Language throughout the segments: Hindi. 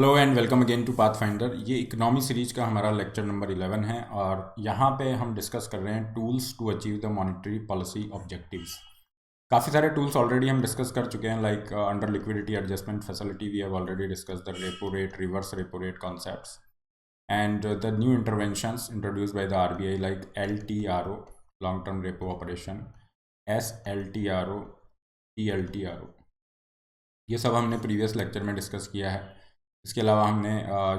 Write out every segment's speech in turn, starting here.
Hello and welcome again to Pathfinder. ये इकोनॉमी सीरीज का हमारा लेक्चर नंबर 11 है और यहाँ पे हम डिस्कस कर रहे हैं tools to achieve the monetary policy objectives. काफ़ी सारे टूल्स ऑलरेडी हम डिस्कस कर चुके हैं, like under liquidity adjustment facility we have already discuss the repo rate, reverse repo rate concepts and the new interventions introduce by the RBI like LTRO, long term repo operation, SLTRO, TLTRO। ये सब हमने प्रीवियस लेक्चर में डिस्कस किया है। इसके अलावा हमने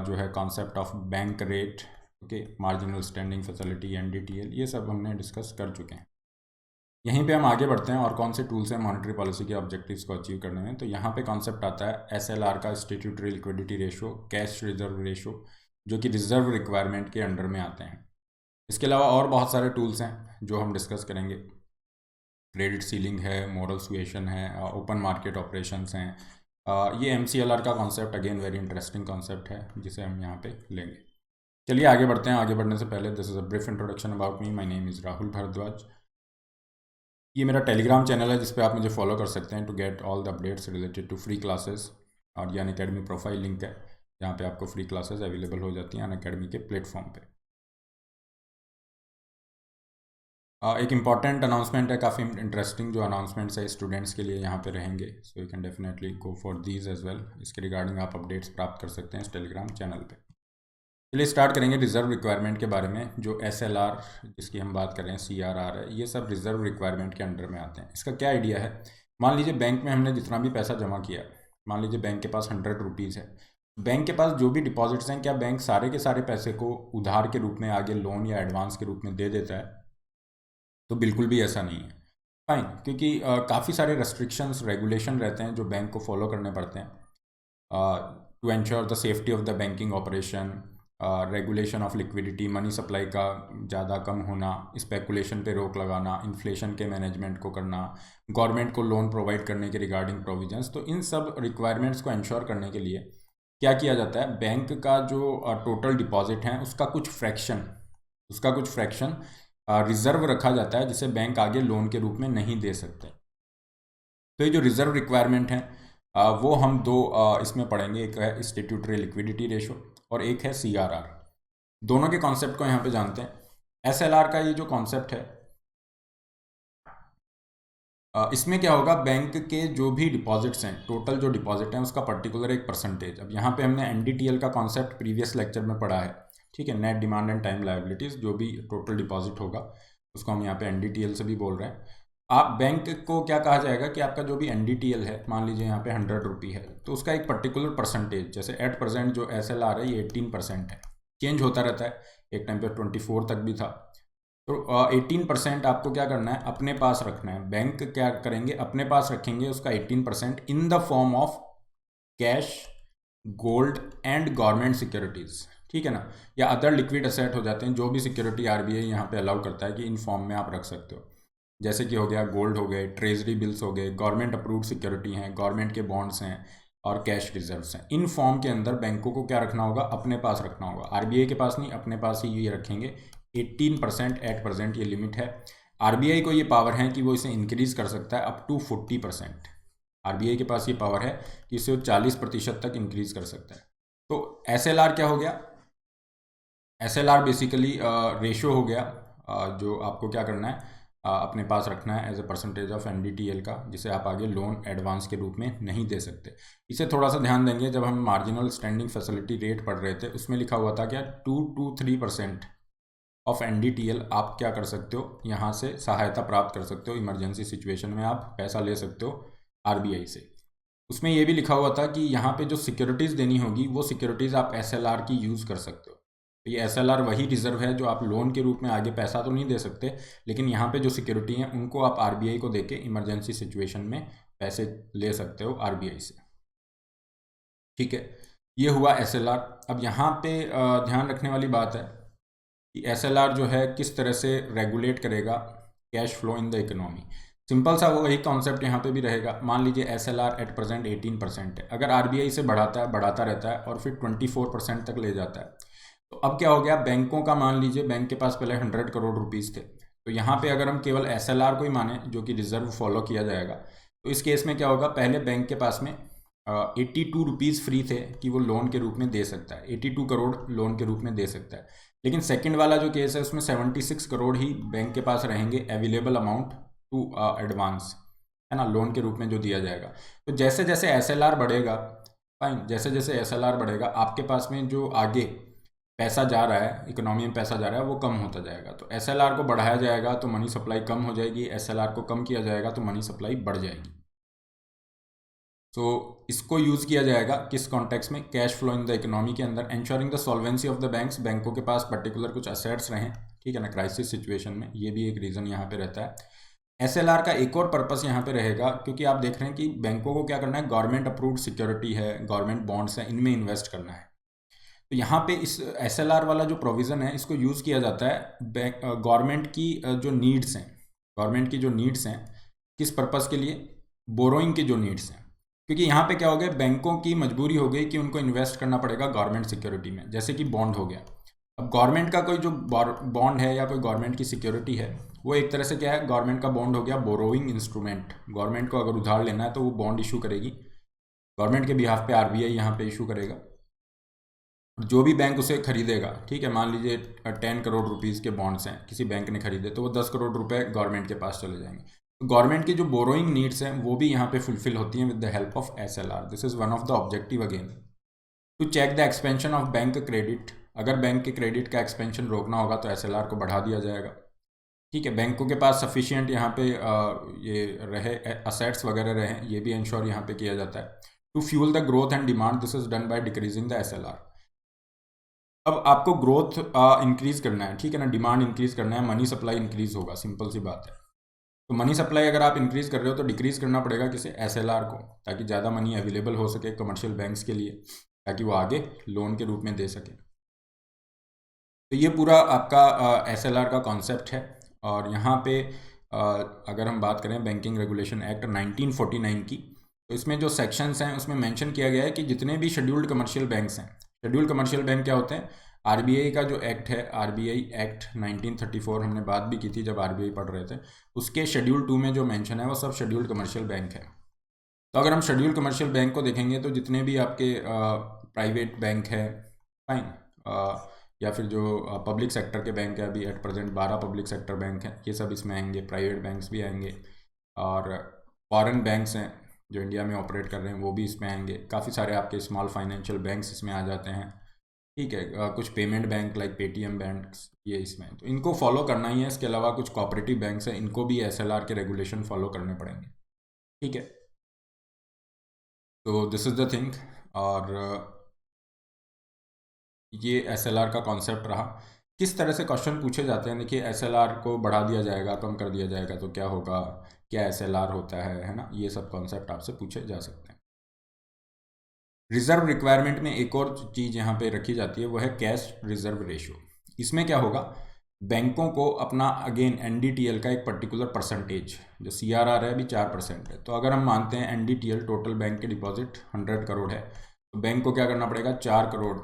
जो है concept of bank rate, okay, marginal standing facility, NDTL, ये सब हमने डिस्कस कर चुके हैं। यहीं पे हम आगे बढ़ते हैं और कौन से टूल्स हैं मॉनेटरी पॉलिसी के ऑब्जेक्टिव्स को अचीव करने में। तो यहाँ पे कॉन्सेप्ट आता है SLR का, statutory liquidity ratio, cash reserve ratio, जो कि रिजर्व रिक्वायरमेंट के अंडर में आते हैं। इसके अलावा और बहुत सारे टूल्स हैं जो हम डिस्कस करेंगे। क्रेडिट सीलिंग है, मोरल सुएशन है, ओपन मार्केट ऑपरेशंस हैं। ये MCLR का concept again very interesting concept है जिसे हम यहाँ पे लेंगे। चलिए आगे बढ़ते हैं। आगे बढ़ने से पहले this is a brief introduction about me. My name is Rahul Bhardwaj. ये मेरा टेलीग्राम चैनल है जिस पे आप मुझे फॉलो कर सकते हैं to get all the updates related to free classes. और ये अनअकैडमी प्रोफाइल लिंक है जहाँ पे आपको फ्री क्लासेस अवेलेबल हो जाती हैं अनअकैडमी के प्लेटफॉर्म पे। एक इम्पॉर्टेंट अनाउंसमेंट है, काफ़ी इंटरेस्टिंग जो अनाउंसमेंट्स है स्टूडेंट्स के लिए यहाँ पे रहेंगे, so you can definitely go for these as well. इसके रिगार्डिंग आप अपडेट्स प्राप्त कर सकते हैं इस टेलीग्राम चैनल पे। चलिए स्टार्ट करेंगे रिजर्व रिक्वायरमेंट के बारे में। जो SLR जिसकी हम बात कर रहे हैं, CRR है, ये सब रिजर्व रिक्वायरमेंट के अंडर में आते हैं। इसका क्या आइडिया है, मान लीजिए बैंक में हमने जितना भी पैसा जमा किया, मान लीजिए बैंक के पास 100 रुपीज़ है। बैंक के पास जो भी डिपॉजिट्स हैं, क्या बैंक सारे के सारे पैसे को उधार के रूप में आगे लोन या एडवांस के रूप में दे देता है? तो बिल्कुल भी ऐसा नहीं है। फाइन, क्योंकि काफ़ी सारे रेस्ट्रिक्शंस, रेगुलेशन रहते हैं जो बैंक को फॉलो करने पड़ते हैं to ensure the safety of the banking operation, regulation of liquidity, money supply का ज़्यादा कम होना, स्पेकुलेशन पे रोक लगाना, इन्फ्लेशन के मैनेजमेंट को करना, गवर्नमेंट को लोन प्रोवाइड करने के रिगार्डिंग प्रोविजंस। तो इन सब रिक्वायरमेंट्स को एंश्योर करने के लिए क्या किया जाता है, बैंक का जो टोटल डिपॉजिट है उसका कुछ फ्रैक्शन रिजर्व रखा जाता है जिसे बैंक आगे लोन के रूप में नहीं दे सकते। तो ये जो रिजर्व रिक्वायरमेंट है वो हम दो इसमें पढ़ेंगे, एक है स्टैट्यूटरी लिक्विडिटी रेशो और एक है CRR। दोनों के कॉन्सेप्ट को यहाँ पे जानते हैं। SLR का ये जो कॉन्सेप्ट है, इसमें क्या होगा, बैंक के जो भी डिपॉजिट्स हैं, टोटल जो डिपॉजिट हैं उसका पर्टिकुलर एक परसेंटेज। अब यहाँ पे हमने NDTL का कॉन्सेप्ट प्रीवियस लेक्चर में पढ़ा है, ठीक है, net demand and time liabilities. जो भी टोटल डिपॉजिट होगा उसको हम यहाँ पे NDTL से भी बोल रहे हैं। आप बैंक को क्या कहा जाएगा कि आपका जो भी NDTL है, मान लीजिए यहाँ पे 100 रुपी है, तो उसका एक पर्टिकुलर परसेंटेज, जैसे एट प्रेजेंट जो SLR है ये 18% है, चेंज होता रहता है, एक टाइम पर 24 तक भी था। तो 18% आपको क्या करना है, अपने पास रखना है। बैंक क्या करेंगे, अपने पास रखेंगे उसका 18% इन the form of cash, gold and government securities, ठीक है ना, या अदर लिक्विड असेट हो जाते हैं, जो भी सिक्योरिटी RBI यहाँ पे अलाउ करता है कि इन फॉर्म में आप रख सकते हो। जैसे कि हो गया गोल्ड हो गए, ट्रेजरी बिल्स हो गए, गवर्नमेंट अप्रूव्ड सिक्योरिटी हैं, गवर्नमेंट के बॉन्ड्स हैं और कैश रिजर्व्स हैं। इन फॉर्म के अंदर बैंकों को क्या रखना होगा, अपने पास रखना होगा। RBI के पास नहीं, अपने पास ही ये रखेंगे। 18% एट प्रेजेंट ये लिमिट है। RBI को ये पावर है कि वो इसे इंक्रीज कर सकता है अप टू 40%। RBI के पास ये पावर है कि इसे 40% तक इंक्रीज कर सकता है। तो SLR क्या हो गया, SLR बेसिकली रेशो हो गया जो आपको क्या करना है, अपने पास रखना है as a percentage of NDTL का, जिसे आप आगे लोन एडवांस के रूप में नहीं दे सकते। इसे थोड़ा सा ध्यान देंगे, जब हम मार्जिनल स्टैंडिंग फैसिलिटी रेट पढ़ रहे थे उसमें लिखा हुआ था क्या, 2 to 3% ऑफ NDTL आप क्या कर सकते हो, यहाँ से सहायता प्राप्त कर सकते हो। इमरजेंसी सिचुएशन में आप पैसा ले सकते हो RBI से। उसमें ये भी लिखा हुआ था कि यहाँ पे जो सिक्योरिटीज़ देनी होगी वो सिक्योरिटीज़ आप SLR की यूज़ कर सकते हो। तो ये SLR वही रिजर्व है जो आप लोन के रूप में आगे पैसा तो नहीं दे सकते, लेकिन यहाँ पे जो सिक्योरिटी हैं उनको आप RBI को देके इमरजेंसी सिचुएशन में पैसे ले सकते हो RBI से, ठीक है। ये हुआ SLR। अब यहाँ पे ध्यान रखने वाली बात है कि SLR जो है किस तरह से रेगुलेट करेगा cash flow in the economy. Simple सा वही कॉन्सेप्ट यहाँ पे भी रहेगा। मान लीजिए SLR एट प्रेजेंट 18% है, अगर RBI से बढ़ाता रहता है और फिर 24% तक ले जाता है, तो अब क्या हो गया, बैंकों का मान लीजिए बैंक के पास पहले 100 करोड़ रुपीज़ थे, तो यहाँ पे अगर हम केवल SLR को ही माने जो कि रिजर्व फॉलो किया जाएगा, तो इस केस में क्या होगा, पहले बैंक के पास में ₹82 फ्री थे कि वो लोन के रूप में दे सकता है, 82 करोड़ लोन के रूप में दे सकता है। लेकिन सेकंड वाला जो केस है उसमें 76 करोड़ ही बैंक के पास रहेंगे अवेलेबल अमाउंट टू एडवांस, है ना, लोन के रूप में जो दिया जाएगा। तो जैसे जैसे SLR बढ़ेगा, फाइन, जैसे जैसे SLR बढ़ेगा आपके पास में जो आगे पैसा जा रहा है, इकोनॉमी में पैसा जा रहा है, वो कम होता जाएगा। तो SLR को बढ़ाया जाएगा तो मनी सप्लाई कम हो जाएगी, SLR को कम किया जाएगा तो मनी सप्लाई बढ़ जाएगी। तो इसको यूज़ किया जाएगा किस कॉन्टेक्स्ट में, cash flow in the economy के अंदर, ensuring the solvency of the banks, बैंकों के पास पर्टिकुलर कुछ असेट्स रहें, ठीक है ना, क्राइसिस सिचुएशन में, ये भी एक रीज़न यहाँ पे रहता है। SLR का एक और पर्पस यहाँ पे रहेगा, क्योंकि आप देख रहे हैं कि बैंकों को क्या करना है, गवर्नमेंट अप्रूव्ड सिक्योरिटी है, गवर्नमेंट बॉन्ड्स हैं, इनमें इन्वेस्ट करना है। तो यहाँ पे इस SLR वाला जो प्रोविज़न है इसको यूज़ किया जाता है गवर्नमेंट की जो नीड्स हैं, गवर्नमेंट की जो नीड्स हैं, किस पर्पज़ के लिए, बोरोइंग की जो नीड्स हैं। क्योंकि यहाँ पे क्या हो गया, बैंकों की मजबूरी हो गई कि उनको इन्वेस्ट करना पड़ेगा गवर्नमेंट सिक्योरिटी में, जैसे कि बॉन्ड हो गया। अब गवर्नमेंट का कोई जो बॉन्ड है या कोई गवर्नमेंट की सिक्योरिटी है, वो एक तरह से क्या है, गवर्नमेंट का बॉन्ड हो गया बोरोइंग इंस्ट्रूमेंट। गवर्नमेंट को अगर उधार लेना है तो वो बॉन्ड इशू करेगी, गवर्नमेंट के बिहाफ पे RBI यहाँ पे इशू करेगा। जो भी बैंक उसे खरीदेगा, ठीक है, मान लीजिए 10 करोड़ रुपीज़ के बॉन्ड्स हैं, किसी बैंक ने खरीदे, तो वो 10 करोड़ रुपए गवर्नमेंट के पास चले जाएंगे। तो गवर्नमेंट की जो बोरोइंग नीड्स हैं वो भी यहाँ पे फुलफिल होती हैं with the help of SLR। This is one of the objective again to check the expansion of bank credit. अगर बैंक के क्रेडिट का एक्सपेंशन रोकना होगा तो SLR को बढ़ा दिया जाएगा, ठीक है। बैंकों के पास सफिशिएंट यहाँ पे ये रहे, असेट्स वगैरह रहे, ये भी इंश्योर यहाँ पे किया जाता है। To fuel the growth and demand, this is done by decreasing the SLR। अब आपको ग्रोथ इंक्रीज करना है, ठीक है ना, डिमांड इंक्रीज करना है, मनी सप्लाई इंक्रीज होगा, सिंपल सी बात है। तो मनी सप्लाई अगर आप इंक्रीज कर रहे हो तो डिक्रीज करना पड़ेगा किसे, SLR को, ताकि ज़्यादा मनी अवेलेबल हो सके कमर्शियल बैंक्स के लिए, ताकि वो आगे लोन के रूप में दे सके। तो ये पूरा आपका SLR का कॉन्सेप्ट है। और यहाँ पे अगर हम बात करें बैंकिंग रेगुलेशन एक्ट 1949 की, तो इसमें जो सेक्शंस हैं उसमें मेंशन किया गया है कि जितने भी शेड्यूल्ड कमर्शियल बैंक्स हैं, शेड्यूल्ड कमर्शियल बैंक क्या होते हैं, RBI का जो एक्ट है, RBI एक्ट 1934, हमने बात भी की थी जब RBI पढ़ रहे थे, उसके शेड्यूल 2 में जो मेंशन है वो सब शेड्यूल्ड कमर्शियल बैंक है। तो अगर हम शेड्यूल्ड कमर्शियल बैंक को देखेंगे तो जितने भी आपके प्राइवेट बैंक है, फाइन, या फिर जो पब्लिक सेक्टर के बैंक है, अभी at present 12 public sector bank हैं, ये सब इसमें आएंगे, प्राइवेट बैंक्स भी आएंगे, और फॉरेन बैंक्स हैं जो इंडिया में ऑपरेट कर रहे हैं वो भी इसमें आएंगे, काफ़ी सारे आपके स्मॉल फाइनेंशियल बैंक्स इसमें आ जाते हैं, ठीक है, कुछ payment bank like Paytm banks ये इसमें, तो इनको फॉलो करना ही है। इसके अलावा कुछ कोऑपरेटिव बैंक्स हैं, इनको भी SLR के रेगुलेशन फॉलो करने पड़ेंगे, ठीक है। तो दिस इज़ द थिंग, और ये SLR का कॉन्सेप्ट रहा। किस तरह से क्वेश्चन पूछे जाते हैं, देखिए SLR को बढ़ा दिया जाएगा, कम कर दिया जाएगा तो क्या होगा, क्या SLR होता है ना, ये सब कॉन्सेप्ट आपसे पूछे जा सकते हैं। रिजर्व रिक्वायरमेंट में एक और चीज़ यहाँ पे रखी जाती है, वो है कैश रिजर्व रेशियो। इसमें क्या होगा, बैंकों को अपना अगेन NDTL का एक पर्टिकुलर परसेंटेज, जो CRR है अभी 4% है, तो अगर हम मानते हैं NDTL टोटल बैंक के डिपॉजिट 100 करोड़ है, तो बैंक को क्या करना पड़ेगा, 4 करोड़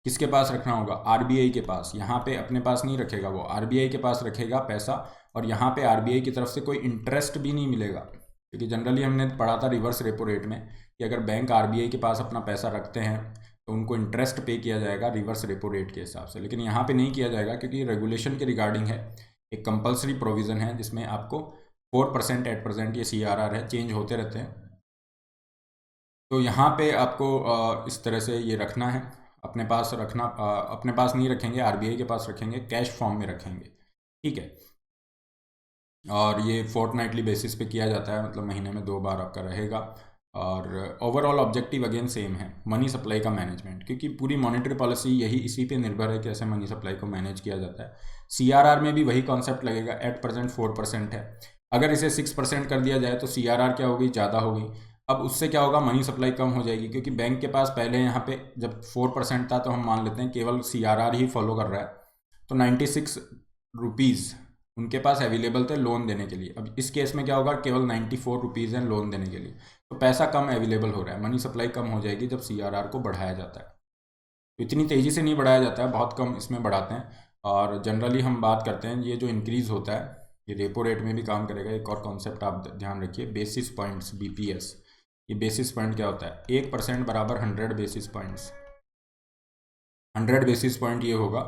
किसके पास रखना होगा, RBI के पास। यहाँ पे अपने पास नहीं रखेगा, वो RBI के पास रखेगा पैसा, और यहाँ पे RBI की तरफ से कोई इंटरेस्ट भी नहीं मिलेगा, क्योंकि जनरली हमने पढ़ा था रिवर्स रेपो रेट में कि अगर बैंक RBI के पास अपना पैसा रखते हैं तो उनको इंटरेस्ट पे किया जाएगा रिवर्स रेपो रेट के हिसाब से, लेकिन यहाँ पे नहीं किया जाएगा क्योंकि रेगुलेशन के रिगार्डिंग है, एक कंपलसरी प्रोविज़न है जिसमें आपको 4% एट प्रेजेंट ये CRR है, चेंज होते रहते हैं। तो यहाँ पे आपको इस तरह से ये रखना है, अपने पास रखना, अपने पास नहीं रखेंगे, RBI के पास रखेंगे, कैश फॉर्म में रखेंगे, ठीक है। और ये फोर्टनाइटली बेसिस पे किया जाता है, मतलब महीने में 2 बार आपका रहेगा। और ओवरऑल ऑब्जेक्टिव अगेन सेम है, मनी सप्लाई का मैनेजमेंट, क्योंकि पूरी मॉनेटरी पॉलिसी यही इसी पे निर्भर है, कैसे मनी सप्लाई को मैनेज किया जाता है। CRR में भी वही कॉन्सेप्ट लगेगा, एट प्रेजेंट 4% है, अगर इसे 6% कर दिया जाए तो CRR क्या होगी, ज़्यादा होगी। अब उससे क्या होगा, मनी सप्लाई कम हो जाएगी, क्योंकि बैंक के पास पहले यहाँ पे जब 4% था तो हम मान लेते हैं केवल CRR ही फॉलो कर रहा है, तो 96 रुपीज़ उनके पास अवेलेबल थे लोन देने के लिए। अब इस केस में क्या होगा, केवल 94 रुपीज़ हैं लोन देने के लिए, तो पैसा कम अवेलेबल हो रहा है, मनी सप्लाई कम हो जाएगी जब CRR को बढ़ाया जाता है। तो इतनी तेज़ी से नहीं बढ़ाया जाता है, बहुत कम इसमें बढ़ाते हैं। और जनरली हम बात करते हैं ये जो इंक्रीज़ होता है ये रेपो रेट में भी काम करेगा। एक और कॉन्सेप्ट आप ध्यान रखिए, बेसिस पॉइंट्स, BPS, ये बेसिस पॉइंट क्या होता है, 1% बराबर 100 बेसिस पॉइंट्स, 100 बेसिस पॉइंट ये होगा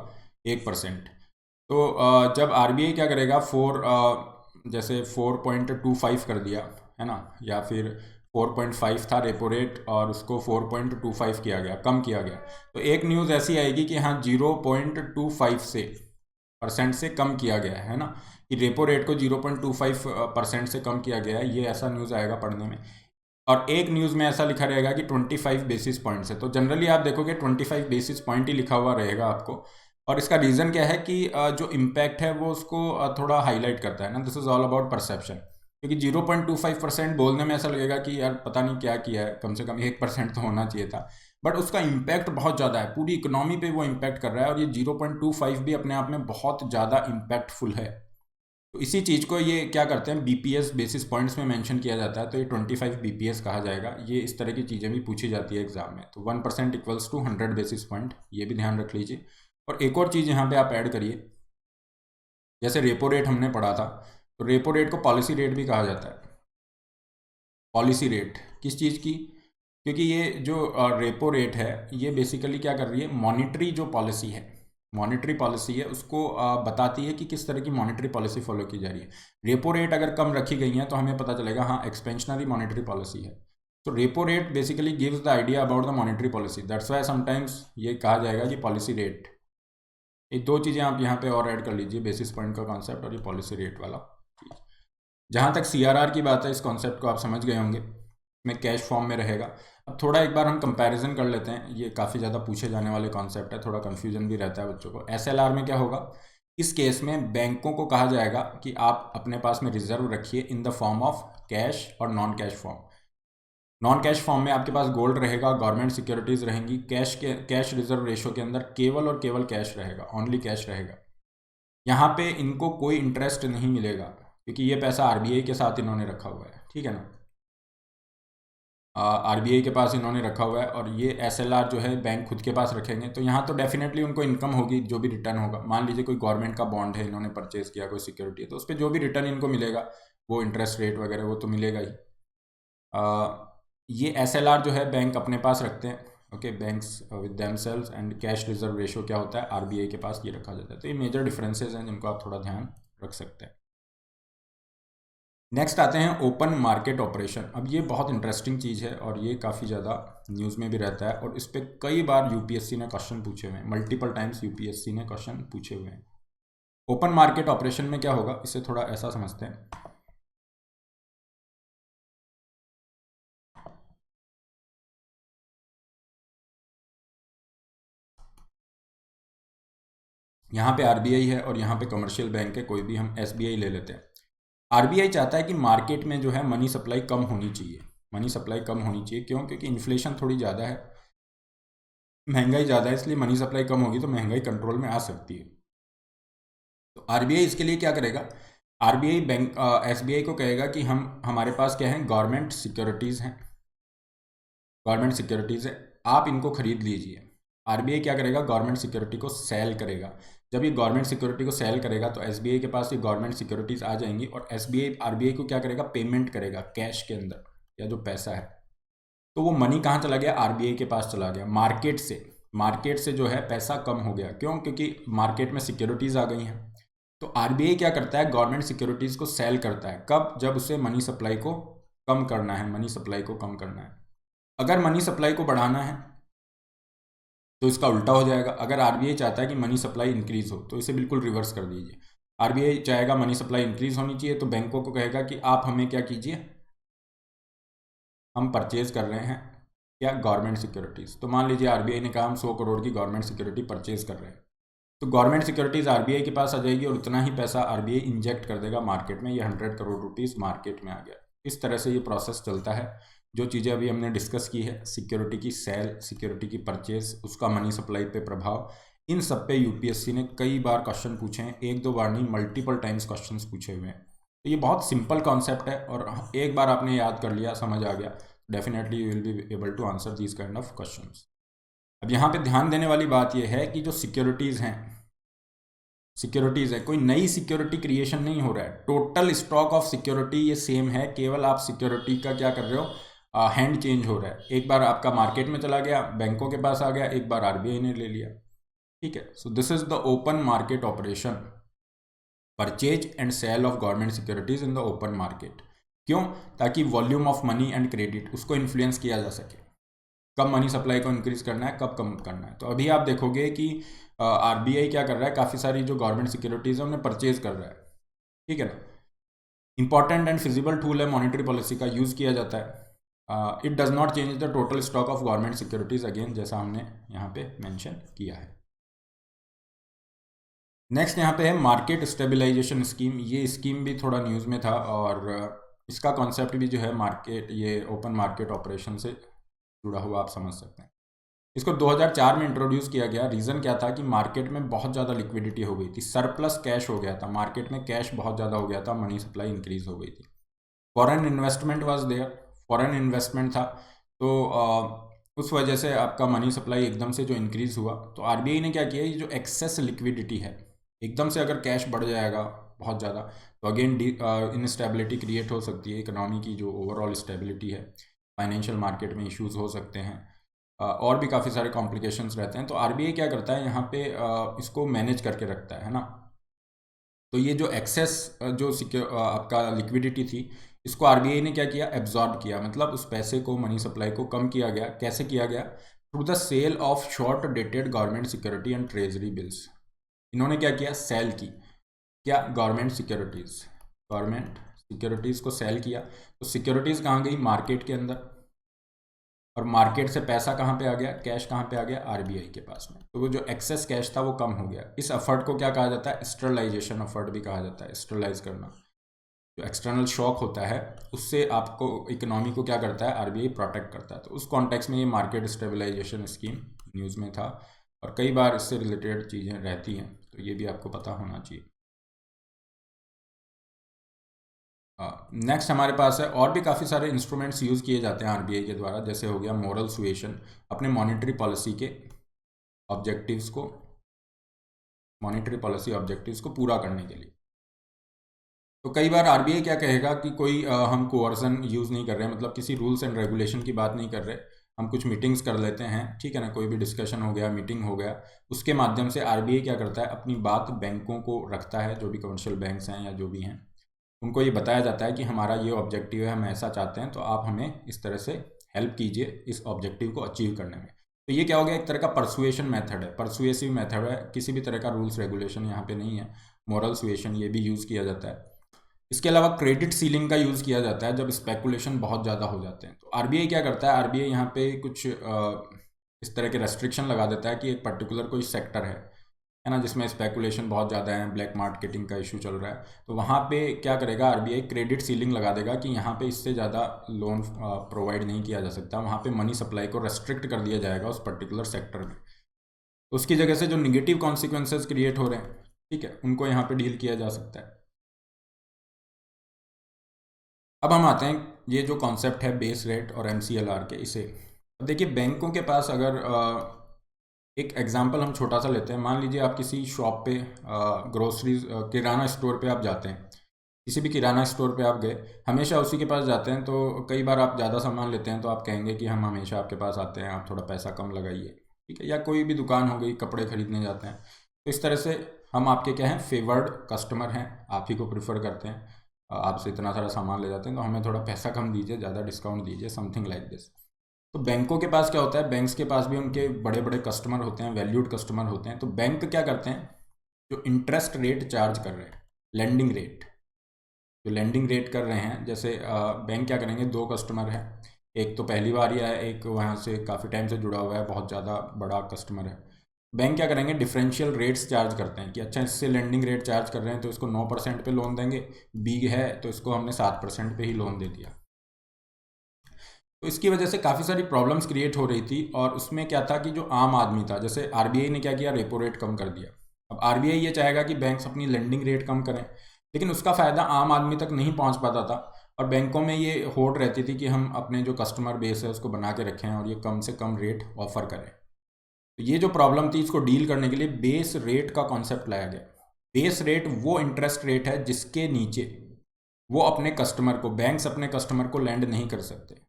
1%। तो जब आरबीआई क्या करेगा, जैसे 4.25 कर दिया है ना, या फिर 4.5 था रेपो रेट और उसको 4.25 किया गया, कम किया गया, तो एक न्यूज़ ऐसी आएगी कि हाँ 0.25 से % से कम किया गया है ना, कि रेपो रेट को 0.25% से कम किया गया है, ये ऐसा न्यूज़ आएगा पढ़ने में। और एक न्यूज़ में ऐसा लिखा रहेगा कि 25 बेसिस पॉइंट से, तो जनरली आप देखोगे 25 बेसिस पॉइंट ही लिखा हुआ रहेगा आपको। और इसका रीज़न क्या है कि जो इम्पैक्ट है वो उसको थोड़ा हाईलाइट करता है ना, this is all about perception. क्योंकि 0.25% बोलने में ऐसा लगेगा कि यार पता नहीं क्या किया है, कम से कम 1% तो होना चाहिए था, बट उसका इम्पैक्ट बहुत ज़्यादा है, पूरी इकोनॉमी पे वो इम्पैक्ट कर रहा है, और ये 0.25 भी अपने आप में बहुत ज़्यादा इम्पैक्टफुल है। तो इसी चीज़ को ये क्या करते हैं, बीपीएस बेसिस पॉइंट्स में मेंशन किया जाता है, तो ये 25 बीपीएस कहा जाएगा। ये इस तरह की चीज़ें भी पूछी जाती है एग्जाम में। तो 1% इक्वल्स टू 100 बेसिस पॉइंट, ये भी ध्यान रख लीजिए। और एक और चीज़ यहाँ पे आप ऐड करिए, जैसे रेपो रेट हमने पढ़ा था, तो रेपो रेट को पॉलिसी रेट भी कहा जाता है। पॉलिसी रेट किस चीज़ की, क्योंकि ये जो रेपो रेट है ये बेसिकली क्या कर रही है, मॉनिटरी जो पॉलिसी है, मॉनिटरी पॉलिसी है उसको बताती है कि किस तरह की मॉनिटरी पॉलिसी फॉलो की जा रही है। रेपो रेट अगर कम रखी गई है तो हमें पता चलेगा हाँ एक्सपेंशनरी मॉनिटरी पॉलिसी है। तो repo rate basically gives the idea about the monetary policy, that's why sometimes ये कहा जाएगा कि पॉलिसी रेट। ये दो चीज़ें आप यहाँ पे और ऐड कर लीजिए, बेसिस पॉइंट का कॉन्सेप्ट और ये पॉलिसी रेट वाला चीज़। जहाँ तक सीआरआर की बात है, इस कॉन्सेप्ट को आप समझ गए होंगे, में कैश फॉर्म में रहेगा। अब थोड़ा एक बार हम कंपैरिजन कर लेते हैं, ये काफ़ी ज़्यादा पूछे जाने वाले कॉन्सेप्ट है, थोड़ा कन्फ्यूजन भी रहता है बच्चों को। एसएलआर में क्या होगा, इस केस में बैंकों को कहा जाएगा कि आप अपने पास में रिजर्व रखिए in the form of cash और non cash form. Non cash form में आपके पास गोल्ड रहेगा, गवर्नमेंट सिक्योरिटीज़ रहेंगी, कैश रिजर्व रेशो के अंदर केवल और केवल कैश रहेगा, ओनली कैश रहेगा। यहाँ पे इनको कोई इंटरेस्ट नहीं मिलेगा क्योंकि ये पैसा आरबीआई के साथ इन्होंने रखा हुआ है, ठीक है ना, आरबीआई के पास इन्होंने रखा हुआ है। और ये एसएलआर जो है बैंक खुद के पास रखेंगे, तो यहाँ तो डेफिनेटली उनको इनकम होगी, जो भी रिटर्न होगा। मान लीजिए कोई गवर्नमेंट का बॉन्ड है, इन्होंने परचेज किया, कोई सिक्योरिटी है, तो उस पर जो भी रिटर्न इनको मिलेगा वो इंटरेस्ट रेट वगैरह वो तो मिलेगा ही। ये एसएलआर जो है बैंक अपने पास रखते हैं, okay, banks with themselves. And cash reserve ratio क्या होता है, आरबीआई के पास ये रखा जाता है। तो ये मेजर डिफरेंसेस हैं जिनको आप थोड़ा ध्यान रख सकते हैं। नेक्स्ट आते हैं ओपन मार्केट ऑपरेशन। अब ये बहुत इंटरेस्टिंग चीज़ है और ये काफ़ी ज़्यादा न्यूज़ में भी रहता है, और इस पर कई बार यूपीएससी ने क्वेश्चन पूछे हुए हैं, मल्टीपल टाइम्स यूपीएससी ने क्वेश्चन पूछे हुए हैं। ओपन मार्केट ऑपरेशन में क्या होगा, इसे थोड़ा ऐसा समझते हैं। यहाँ पे आरबीआई है और यहाँ पे कमर्शियल बैंक है, कोई भी, हम एसबीआई ले लेते हैं। आरबीआई चाहता है कि मार्केट में जो है मनी सप्लाई कम होनी चाहिए, मनी सप्लाई कम होनी चाहिए। क्यों, क्योंकि इन्फ्लेशन थोड़ी ज़्यादा है, महंगाई ज़्यादा है, इसलिए मनी सप्लाई कम होगी तो महंगाई कंट्रोल में आ सकती है। तो आरबीआई इसके लिए क्या करेगा, आरबीआई बैंक एसबीआई को कहेगा कि हमारे पास क्या है, गवर्नमेंट सिक्योरिटीज़ हैं, गवर्नमेंट सिक्योरिटीज़ है, आप इनको खरीद लीजिए। आरबीआई क्या करेगा, गवर्नमेंट सिक्योरिटी को सेल करेगा। जब ये गवर्नमेंट सिक्योरिटी को सेल करेगा तो एसबीआई के पास ये गवर्नमेंट सिक्योरिटीज़ आ जाएंगी, और एसबीआई आरबीआई को क्या करेगा, पेमेंट करेगा कैश के अंदर, या जो पैसा है। तो वो मनी कहाँ चला गया, आरबीआई के पास चला गया, मार्केट से जो है पैसा कम हो गया। क्यों, क्योंकि मार्केट में सिक्योरिटीज़ आ गई हैं। तो आरबीआई क्या करता है, गवर्नमेंट सिक्योरिटीज़ को सेल करता है, कब, जब उसे मनी सप्लाई को कम करना है, मनी सप्लाई को कम करना है। अगर मनी सप्लाई को बढ़ाना है तो इसका उल्टा हो जाएगा। अगर आरबीआई चाहता है कि मनी सप्लाई इंक्रीज हो तो इसे बिल्कुल रिवर्स कर दीजिए। आरबीआई चाहेगा मनी सप्लाई इंक्रीज होनी चाहिए, तो बैंकों को कहेगा कि आप हमें क्या कीजिए, हम परचेज कर रहे हैं क्या, गवर्नमेंट सिक्योरिटीज़। तो मान लीजिए आरबीआई ने कहा हम 100 करोड़ की गवर्नमेंट सिक्योरिटी परचेज कर रहे हैं, तो गवर्नमेंट सिक्योरिटीज़ आरबीआई के पास आ जाएगी और उतना ही पैसा आरबीआई इंजेक्ट कर देगा मार्केट में। ये 100 करोड़ रुपीज़ मार्केट में आ गया। इस तरह से ये प्रोसेस चलता है। जो चीज़ें अभी हमने डिस्कस की है, सिक्योरिटी की सेल, सिक्योरिटी की परचेज, उसका मनी सप्लाई पे प्रभाव, इन सब पे यूपीएससी ने कई बार क्वेश्चन पूछे हैं, एक दो बार नहीं, मल्टीपल टाइम्स क्वेश्चन पूछे हुए हैं। तो ये बहुत सिंपल कॉन्सेप्ट है, और एक बार आपने याद कर लिया, समझ आ गया, definitely you will be able to answer these kind of questions. अब यहाँ पे ध्यान देने वाली बात यह है कि जो सिक्योरिटीज़ हैं, सिक्योरिटीज़ है, कोई नई सिक्योरिटी क्रिएशन नहीं हो रहा है, टोटल स्टॉक ऑफ सिक्योरिटी ये सेम है, केवल आप सिक्योरिटी का क्या कर रहे हो, हैंड चेंज हो रहा है, एक बार आपका मार्केट में चला गया, बैंकों के पास आ गया, एक बार आरबीआई ने ले लिया, ठीक है। So this is the open market operation, purchase and sale of government securities in the open market. क्यों? ताकि volume of money and credit उसको इन्फ्लुएंस किया जा सके, कब मनी सप्लाई को इंक्रीज करना है, कब कम करना है। तो अभी आप देखोगे कि आरबीआई क्या कर रहा है, काफ़ी सारी जो गवर्नमेंट सिक्योरिटीज है उन्हें परचेज कर रहा है, ठीक है ना। इंपॉर्टेंट एंड फिजिबल टूल है, मॉनेटरी पॉलिसी का यूज़ किया जाता है। It does not change the total stock of government securities, again जैसा हमने यहाँ पे मेंशन किया है। नेक्स्ट यहाँ पे है मार्केट स्टेबलाइजेशन स्कीम। ये स्कीम भी थोड़ा न्यूज़ में था, और इसका कॉन्सेप्ट भी जो है मार्केट, ये ओपन मार्केट ऑपरेशन से जुड़ा हुआ आप समझ सकते हैं। इसको 2004 में इंट्रोड्यूस किया गया। रीज़न क्या था कि मार्केट में बहुत ज़्यादा लिक्विडिटी हो गई थी, सरप्लस कैश हो गया था, मार्केट में कैश बहुत ज़्यादा हो गया था, मनी सप्लाई इंक्रीज हो गई थी, foreign investment was there, foreign investment था, तो उस वजह से आपका मनी सप्लाई एकदम से जो इंक्रीज़ हुआ, तो आरबीआई ने क्या किया, ये जो एक्सेस लिक्विडिटी है, एकदम से अगर कैश बढ़ जाएगा बहुत ज़्यादा, तो अगेन इनस्टेबिलिटी क्रिएट हो सकती है, इकोनॉमी की जो ओवरऑल स्टेबिलिटी है, फाइनेंशियल मार्केट में इश्यूज़ हो सकते हैं, और भी काफ़ी सारे कॉम्प्लिकेशंस रहते हैं। तो आरबीआई क्या करता है यहाँ पे, इसको मैनेज करके रखता है ना। तो ये जो एक्सेस जो आपका लिक्विडिटी थी, इसको आरबीआई ने क्या किया, एब्जॉर्ब किया, मतलब उस पैसे को, मनी सप्लाई को कम किया गया। कैसे किया गया? Through the sale of short dated government security and treasury bills. इन्होंने क्या किया, सेल की, क्या, गवर्नमेंट सिक्योरिटीज़ को सेल किया। तो सिक्योरिटीज़ कहाँ गई, मार्केट के अंदर, और मार्केट से पैसा कहाँ पे आ गया, कैश कहाँ पे आ गया, आरबीआई के पास में। तो वो जो एक्सेस कैश था वो कम हो गया। इस एफर्ट को क्या कहा जाता है, स्टरलाइजेशन एफर्ट भी कहा जाता है। स्टरलाइज करना, जो एक्सटर्नल शॉक होता है उससे आपको, इकोनॉमी को क्या करता है, आरबीआई प्रोटेक्ट करता है। तो उस कॉन्टेक्स्ट में ये मार्केट स्टेबलाइजेशन स्कीम न्यूज़ में था, और कई बार इससे रिलेटेड चीज़ें रहती हैं, तो ये भी आपको पता होना चाहिए। नेक्स्ट हमारे पास है, और भी काफ़ी सारे इंस्ट्रूमेंट्स यूज़ किए जाते हैं आरबीआई के द्वारा, जैसे हो गया मोरल सुएशन, अपने मॉनेटरी पॉलिसी के ऑब्जेक्टिव्स को, मॉनेटरी पॉलिसी ऑब्जेक्टिव्स को पूरा करने के लिए। तो कई बार आरबीआई क्या कहेगा कि कोई हम कोअर्सन यूज़ नहीं कर रहे, मतलब किसी रूल्स एंड रेगुलेशन की बात नहीं कर रहे, हम कुछ मीटिंग्स कर लेते हैं, ठीक है ना, कोई भी डिस्कशन हो गया, मीटिंग हो गया, उसके माध्यम से आरबीआई क्या करता है, अपनी बात बैंकों को रखता है, जो भी कमर्शियल बैंक्स हैं या जो भी हैं, उनको ये बताया जाता है कि हमारा ये ऑब्जेक्टिव है, हम ऐसा चाहते हैं, तो आप हमें इस तरह से हेल्प कीजिए इस ऑब्जेक्टिव को अचीव करने में। तो ये क्या हो गया, एक तरह का परसुएशन मेथड है, परसुएसिव मेथड है, किसी भी तरह का रूल्स रेगुलेशन यहाँ पे नहीं है। मोरल सुएशन ये भी यूज़ किया जाता है। इसके अलावा क्रेडिट सीलिंग का यूज़ किया जाता है जब स्पेकुलेशन बहुत ज़्यादा हो जाते हैं। तो आरबीआई क्या करता है, आरबीआई यहाँ पे कुछ इस तरह के रेस्ट्रिक्शन लगा देता है कि एक पर्टिकुलर कोई सेक्टर है ना, जिसमें स्पेकुलेशन बहुत ज़्यादा है, ब्लैक मार्केटिंग का इशू चल रहा है, तो वहाँ पे क्या करेगा आरबीआई, क्रेडिट सीलिंग लगा देगा कि यहाँ पे इससे ज़्यादा लोन प्रोवाइड नहीं किया जा सकता, वहाँ पे मनी सप्लाई को रेस्ट्रिक्ट कर दिया जाएगा उस पर्टिकुलर सेक्टर में। तो उसकी जगह से जो निगेटिव कॉन्सिक्वेंसेज क्रिएट हो रहे हैं, ठीक है, उनको यहाँ पे डील किया जा सकता है। अब हम आते हैं, ये जो कॉन्सेप्ट है बेस रेट और एमसीएलआर के, इसे अब देखिए, बैंकों के पास अगर एक एग्जांपल हम छोटा सा लेते हैं, मान लीजिए आप किसी शॉप पे, ग्रोसरीज किराना स्टोर पे आप जाते हैं, किसी भी किराना स्टोर पे आप गए, हमेशा उसी के पास जाते हैं, तो कई बार आप ज़्यादा सामान लेते हैं, तो आप कहेंगे कि हम हमेशा आपके पास आते हैं, आप थोड़ा पैसा कम लगाइए, ठीक है। या कोई भी दुकान हो गई, कपड़े खरीदने जाते हैं, तो इस तरह से हम आपके क्या हैं, फेवर्ड कस्टमर हैं, आप ही को प्रीफर करते हैं, आपसे इतना सारा सामान ले जाते हैं, तो हमें थोड़ा पैसा कम दीजिए, ज़्यादा डिस्काउंट दीजिए, समथिंग लाइक दिस। तो बैंकों के पास क्या होता है, बैंक्स के पास भी उनके बड़े बड़े कस्टमर होते हैं, वैल्यूड कस्टमर होते हैं। तो बैंक क्या करते हैं, जो इंटरेस्ट रेट चार्ज कर रहे हैं, लेंडिंग रेट, जो लेंडिंग रेट कर रहे हैं, जैसे बैंक क्या करेंगे, दो कस्टमर है, एक तो पहली बार ही आया, एक वहाँ से काफ़ी टाइम से जुड़ा हुआ है, बहुत ज़्यादा बड़ा कस्टमर है। बैंक क्या करेंगे, डिफरेंशियल रेट्स चार्ज करते हैं कि अच्छा, इससे लेंडिंग रेट चार्ज कर रहे हैं तो इसको 9% पे लोन देंगे, बी है तो इसको हमने 7% पे ही लोन दे दिया। तो इसकी वजह से काफ़ी सारी प्रॉब्लम्स क्रिएट हो रही थी, और उसमें क्या था कि जो आम आदमी था, जैसे आरबीआई ने क्या किया, रेपो रेट कम कर दिया। अब आरबीआई ये चाहेगा कि बैंक्स अपनी लेंडिंग रेट कम करें, लेकिन उसका फ़ायदा आम आदमी तक नहीं पहुंच पाता था, और बैंकों में ये होड़ रहती थी कि हम अपने जो कस्टमर बेस है उसको बना के रखें और ये कम से कम रेट ऑफर करें। तो ये जो प्रॉब्लम थी, इसको डील करने के लिए बेस रेट का कॉन्सेप्ट लाया गया। बेस रेट वो इंटरेस्ट रेट है जिसके नीचे वो अपने कस्टमर को, बैंक्स अपने कस्टमर को लैंड नहीं कर सकते,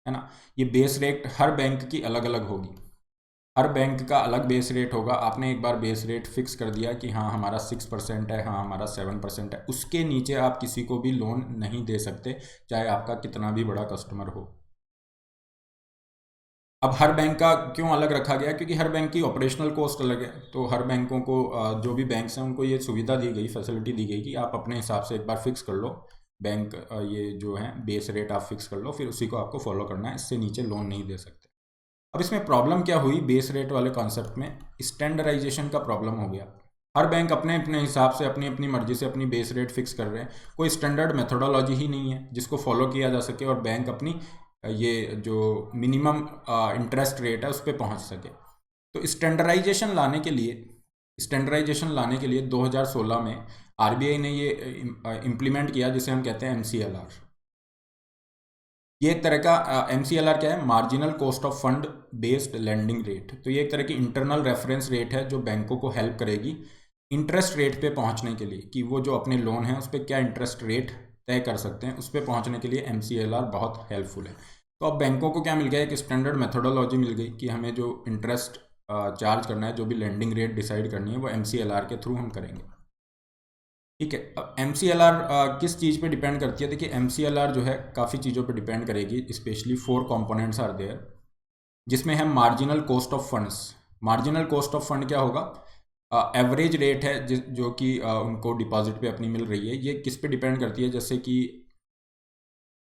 है ना। ये बेस रेट हर बैंक की अलग अलग होगी, हर बैंक का अलग बेस रेट होगा। आपने एक बार बेस रेट फिक्स कर दिया कि हाँ हमारा 6% है, हाँ हमारा 7% है, उसके नीचे आप किसी को भी लोन नहीं दे सकते, चाहे आपका कितना भी बड़ा कस्टमर हो। अब हर बैंक का क्यों अलग रखा गया, क्योंकि हर बैंक की ऑपरेशनल कॉस्ट अलग है। तो हर बैंकों को जो भी बैंक्स हैं उनको ये सुविधा दी गई, फैसिलिटी दी गई कि आप अपने हिसाब से एक बार फिक्स कर लो बैंक, ये जो है बेस रेट आप फिक्स कर लो, फिर उसी को आपको फॉलो करना है, इससे नीचे लोन नहीं दे सकते। अब इसमें प्रॉब्लम क्या हुई, बेस रेट वाले कॉन्सेप्ट में स्टैंडर्डाइजेशन का प्रॉब्लम हो गया। हर बैंक अपने अपने हिसाब से अपनी अपनी मर्जी से अपनी बेस रेट फिक्स कर रहे हैं, कोई स्टैंडर्ड मेथोडोलॉजी ही नहीं है जिसको फॉलो किया जा सके और बैंक अपनी ये जो मिनिमम इंटरेस्ट रेट है उस पर पहुंच सके। तो स्टैंडर्डाइजेशन लाने के लिए 2016 में आरबीआई ने ये इम्प्लीमेंट किया जिसे हम कहते हैं एमसीएलआर। ये एक तरह का एमसीएलआर क्या है, marginal cost of fund based lending rate. तो ये एक तरह की इंटरनल रेफरेंस रेट है जो बैंकों को हेल्प करेगी इंटरेस्ट रेट पे पहुंचने के लिए, कि वो जो अपने लोन है उस पर क्या इंटरेस्ट रेट तय कर सकते हैं, उस पर पहुंचने के लिए एमसीएलआर बहुत हेल्पफुल है। तो अब बैंकों को क्या मिल गया, एक स्टैंडर्ड मेथोडोलॉजी मिल गई कि हमें जो इंटरेस्ट चार्ज करना है, जो भी लेंडिंग रेट डिसाइड करनी है वो एमसीएलआर के थ्रू हम करेंगे। ठीक है, अब एम सी एल आर किस चीज़ पे डिपेंड करती है, देखिए एम सी एल आर जो है काफ़ी चीज़ों पे डिपेंड करेगी, स्पेशली 4 कंपोनेंट्स आर देयर, जिसमें है marginal cost of funds. Marginal cost of fund क्या होगा, एवरेज रेट है जो कि उनको डिपॉजिट पे अपनी मिल रही है। ये किस पे डिपेंड करती है, जैसे कि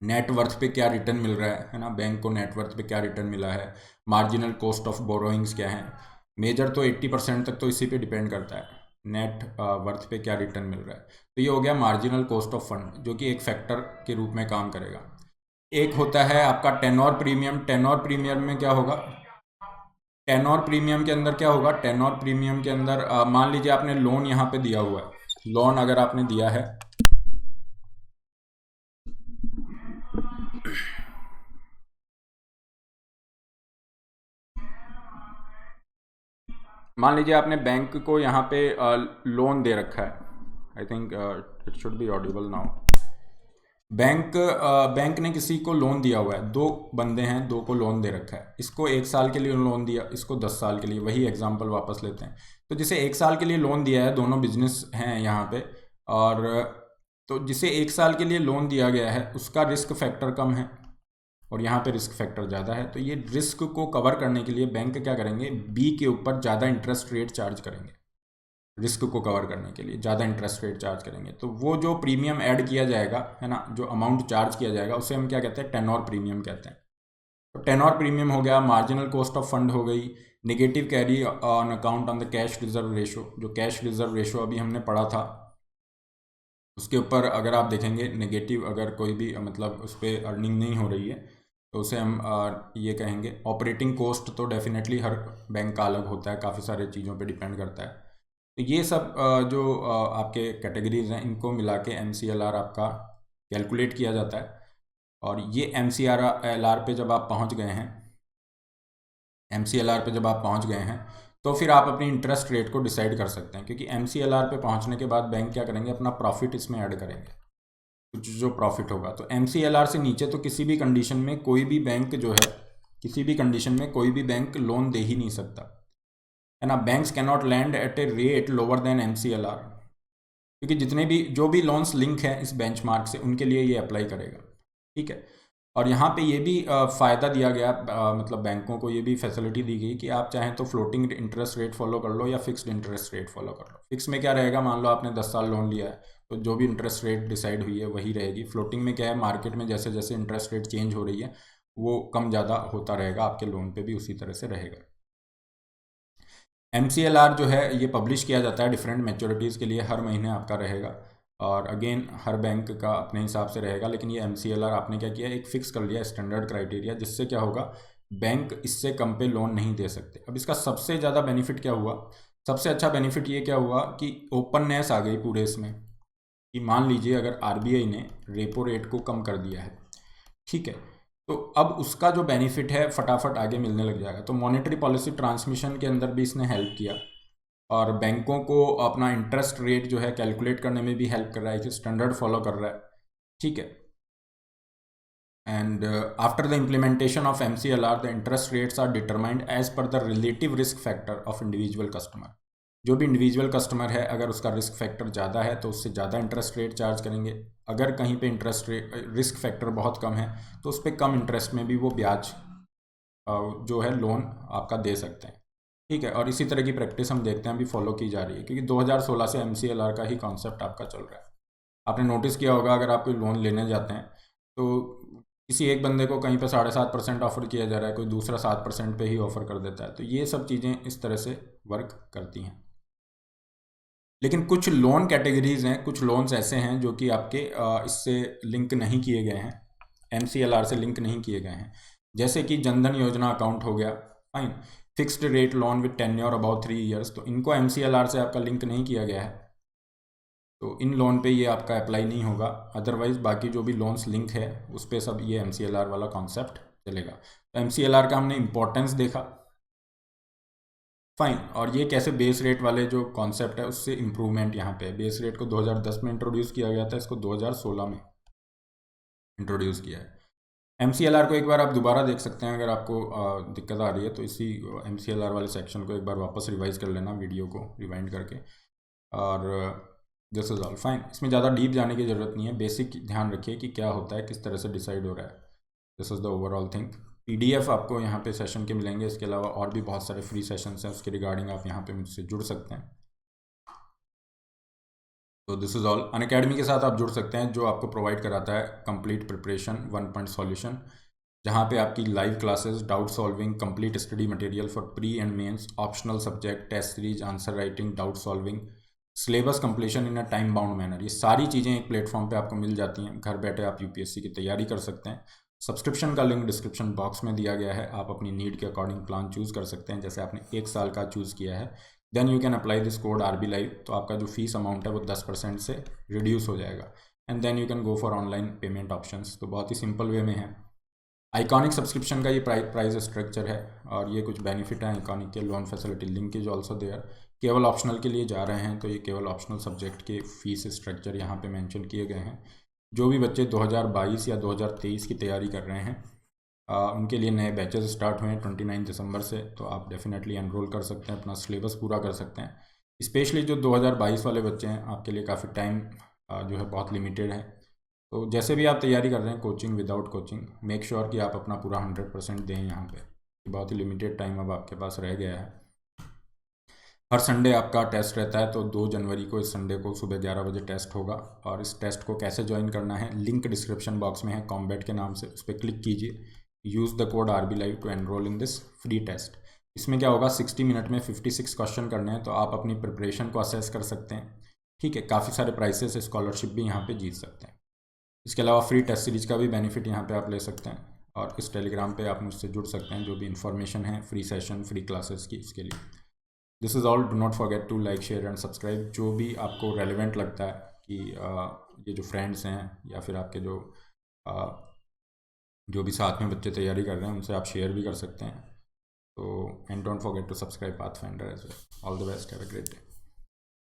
नेटवर्थ पे क्या रिटर्न मिल रहा है ना, बैंक को नेटवर्थ पे क्या रिटर्न मिला है, मार्जिनल कॉस्ट ऑफ बोरोइंग्स क्या है, मेजर तो 80% तक तो इसी पे डिपेंड करता है, नेट वर्थ पे क्या रिटर्न मिल रहा है। तो ये हो गया मार्जिनल कॉस्ट ऑफ फंड, जो कि एक फैक्टर के रूप में काम करेगा। एक होता है आपका टेनोर प्रीमियम। टेनोर प्रीमियम में क्या होगा, टेनोर प्रीमियम के अंदर क्या होगा, टेनोर प्रीमियम के अंदर मान लीजिए आपने लोन यहाँ पे दिया हुआ है, लोन अगर आपने दिया है, मान लीजिए आपने बैंक को यहाँ पे लोन दे रखा है, I think it should be audible now. Bank ने किसी को लोन दिया हुआ है, 2 बंदे हैं, 2 को लोन दे रखा है, इसको 1 साल के लिए लोन दिया, इसको 10 साल के लिए, वही एग्जांपल वापस लेते हैं। तो जिसे 1 साल के लिए लोन दिया है, दोनों बिजनेस हैं यहाँ पे, और तो जिसे 1 साल के लिए लोन दिया गया है उसका रिस्क फैक्टर कम है और यहाँ पे रिस्क फैक्टर ज़्यादा है। तो ये रिस्क को कवर करने के लिए बैंक क्या करेंगे, बी के ऊपर ज़्यादा इंटरेस्ट रेट चार्ज करेंगे, रिस्क को कवर करने के लिए ज़्यादा इंटरेस्ट रेट चार्ज करेंगे। तो वो जो प्रीमियम ऐड किया जाएगा है ना, जो अमाउंट चार्ज किया जाएगा उसे हम क्या कहते हैं, टेनोर प्रीमियम कहते हैं। तो टेनोर प्रीमियम हो गया, मार्जिनल कॉस्ट ऑफ फंड हो गई, negative carry on account on the cash reserve ratio. जो कैश रिजर्व रेशो अभी हमने पढ़ा था उसके ऊपर अगर आप देखेंगे नेगेटिव, अगर कोई भी मतलब उस पर अर्निंग नहीं हो रही है तो उसे हम ये कहेंगे। ऑपरेटिंग कॉस्ट तो डेफिनेटली हर बैंक का अलग होता है, काफ़ी सारे चीज़ों पे डिपेंड करता है। तो ये सब जो आपके कैटेगरीज हैं इनको मिला के MCLR आपका कैलकुलेट किया जाता है। और ये MCLR पे जब आप पहुंच गए हैं, MCLR पे जब आप पहुंच गए हैं तो फिर आप अपनी इंटरेस्ट रेट को डिसाइड कर सकते हैं, क्योंकि MCLR पे पहुंचने के बाद बैंक क्या करेंगे, अपना प्रॉफिट इसमें ऐड करेंगे, कुछ जो प्रॉफिट होगा। तो MCLR से नीचे तो किसी भी कंडीशन में कोई भी बैंक जो है, किसी भी कंडीशन में कोई भी बैंक लोन दे ही नहीं सकता, है ना। Banks can not land at a rate lower than MCLR, क्योंकि जितने भी जो भी लोन्स लिंक हैं इस बेंचमार्क से उनके लिए ये अप्लाई करेगा। ठीक है, और यहाँ पे ये भी फ़ायदा दिया गया, मतलब बैंकों को ये भी फैसिलिटी दी गई कि आप चाहें तो फ्लोटिंग इंटरेस्ट रेट फॉलो कर लो या फिक्स्ड इंटरेस्ट रेट फॉलो कर लो। फिक्स में क्या रहेगा, मान लो आपने 10 साल लोन लिया है तो जो भी इंटरेस्ट रेट डिसाइड हुई है वही रहेगी। फ्लोटिंग में क्या है, मार्केट में जैसे जैसे इंटरेस्ट रेट चेंज हो रही है वो कम ज़्यादा होता रहेगा, आपके लोन पे भी उसी तरह से रहेगा। MCLR जो है ये पब्लिश किया जाता है डिफरेंट मैच्योरिटीज़ के लिए, हर महीने आपका रहेगा, और अगेन हर बैंक का अपने हिसाब से रहेगा। लेकिन ये MCLR आपने क्या किया, एक फिक्स कर लिया स्टैंडर्ड क्राइटेरिया, जिससे क्या होगा, बैंक इससे कम पे लोन नहीं दे सकते। अब इसका सबसे ज़्यादा बेनिफिट क्या हुआ, सबसे अच्छा बेनिफिट ये क्या हुआ कि ओपननेस आ गई पूरे इसमें, कि मान लीजिए अगर RBI ने रेपो रेट को कम कर दिया है, ठीक है, तो अब उसका जो बेनिफिट है फटाफट आगे मिलने लग जाएगा। तो मॉनेटरी पॉलिसी ट्रांसमिशन के अंदर भी इसने हेल्प किया, और बैंकों को अपना इंटरेस्ट रेट जो है कैलकुलेट करने में भी हेल्प कर रहा है, कि स्टैंडर्ड फॉलो कर रहा है। ठीक है, And after the implementation of MCLR, the interest rates are determined as per the relative risk factor of individual customer. जो भी इंडिविजुअल कस्टमर है, अगर उसका रिस्क फैक्टर ज़्यादा है तो उससे ज़्यादा इंटरेस्ट रेट चार्ज करेंगे। अगर कहीं पे इंटरेस्ट रेट रिस्क फैक्टर बहुत कम है तो उस पर कम इंटरेस्ट में भी वो ब्याज जो है लोन आपका दे सकते हैं। ठीक है, और इसी तरह की प्रैक्टिस हम देखते हैं अभी फॉलो की जा रही है, क्योंकि 2016 से MCLR का ही कॉन्सेप्ट आपका चल रहा है। आपने नोटिस किया होगा, अगर आप कोई लोन लेने जाते हैं तो किसी एक बंदे को कहीं पे 7.5% ऑफर किया जा रहा है, कोई दूसरा 7% पे ही ऑफर कर देता है। तो ये सब चीज़ें इस तरह से वर्क करती हैं। लेकिन कुछ लोन कैटेगरीज हैं, कुछ लोन्स ऐसे हैं जो कि आपके इससे लिंक नहीं किए गए हैं, MCLR से लिंक नहीं किए गए हैं। जैसे कि जनधन योजना अकाउंट हो गया, fine, fixed rate loan with tenure about 3 years, तो इनको MCLR से आपका लिंक नहीं किया गया है, तो इन लोन पे ये आपका अप्लाई नहीं होगा। अदरवाइज बाकी जो भी लोन्स लिंक है उस पर सब ये MCLR वाला कॉन्सेप्ट चलेगा। तो MCLR का हमने इम्पोर्टेंस देखा, फाइन। और ये कैसे बेस रेट वाले जो कॉन्सेप्ट है उससे इम्प्रूवमेंट यहाँ पे है। बेस रेट को 2010 में इंट्रोड्यूस किया गया था, इसको 2016 में इंट्रोड्यूस किया है। MCLR को एक बार आप दोबारा देख सकते हैं, अगर आपको दिक्कत आ रही है तो इसी MCLR वाले सेक्शन को एक बार वापस रिवाइज कर लेना, वीडियो को रिवाइंड करके। और दिस इज़ ऑल फाइन, इसमें ज़्यादा डीप जाने की ज़रूरत नहीं है, बेसिक ध्यान रखिए कि क्या होता है, किस तरह से डिसाइड हो रहा है। This is the overall thing. PDF आपको यहाँ पे सेशन के मिलेंगे, इसके अलावा और भी बहुत सारे फ्री सेशंस हैं, उसके रिगार्डिंग आप यहाँ पे मुझसे जुड़ सकते हैं। तो दिस इज़ ऑल। अनअकैडमी के साथ आप जुड़ सकते हैं, जो आपको प्रोवाइड कराता है कंप्लीट प्रिपरेशन 1 पॉइंट सॉल्यूशन, जहाँ पे आपकी live classes, doubt solving, complete study material for pre and mains, optional subject, test series, answer writing, doubt solving, syllabus completion in a time bound manner, ये सारी चीज़ें एक प्लेटफॉर्म पे आपको मिल जाती हैं। घर बैठे आप UPSC की तैयारी कर सकते हैं। सब्सक्रिप्शन का लिंक डिस्क्रिप्शन बॉक्स में दिया गया है, आप अपनी नीड के अकॉर्डिंग प्लान चूज़ कर सकते हैं। जैसे आपने 1 साल का चूज़ किया है, then you can apply this code RB Live, तो आपका जो फीस अमाउंट है वो 10% से रिड्यूस हो जाएगा, and then you can go for online payment options. तो बहुत ही सिंपल वे में है। आइकॉनिक सब्सक्रिप्शन का ये प्राइस स्ट्रक्चर है, और ये कुछ बेनिफिट हैं आइकॉनिक के। Loan facility link is also there. केवल ऑप्शनल के लिए जा रहे हैं तो ये केवल ऑप्शनल सब्जेक्ट के फीस स्ट्रक्चर यहाँ पे मेंशन किए गए हैं। जो भी बच्चे 2022 या 2023 की तैयारी कर रहे हैं, उनके लिए नए बैचेस स्टार्ट हुए हैं 29 दिसंबर से, तो आप डेफिनेटली एनरोल कर सकते हैं, अपना सिलेबस पूरा कर सकते हैं। स्पेशली जो 2022 वाले बच्चे हैं, आपके लिए काफ़ी टाइम जो है बहुत लिमिटेड है। तो जैसे भी आप तैयारी कर रहे हैं, coaching without coaching, make sure कि आप अपना पूरा 100% दें यहाँ पे। बहुत ही लिमिटेड टाइम अब आपके पास रह गया है। हर संडे आपका टेस्ट रहता है, तो 2 जनवरी को इस संडे को सुबह 11 बजे टेस्ट होगा। और इस टेस्ट को कैसे ज्वाइन करना है, लिंक डिस्क्रिप्शन बॉक्स में है, कॉम्बैट के नाम से, उस पर क्लिक कीजिए। Use the code RB Live to enroll in this free test. इसमें क्या होगा, 60 मिनट में 56 क्वेश्चन करने हैं, तो आप अपनी प्रिपरेशन को असेस कर सकते हैं। ठीक है, काफ़ी सारे प्राइसेस, स्कॉलरशिप भी यहाँ पे जीत सकते हैं। इसके अलावा फ्री टेस्ट सीरीज का भी बेनिफिट यहाँ पे आप ले सकते हैं। और इस टेलीग्राम पे आप मुझसे जुड़ सकते हैं, जो भी इन्फॉर्मेशन है फ्री सेशन, फ्री क्लासेस की, इसके लिए। This is all. Do not forget to like, share and subscribe. जो भी आपको रेलिवेंट लगता है कि ये जो फ्रेंड्स हैं या फिर आपके जो भी साथ में बच्चे तैयारी कर रहे हैं, उनसे आप शेयर भी कर सकते हैं। तो and don't forget to subscribe Pathfinder as well. All the best, have a great day.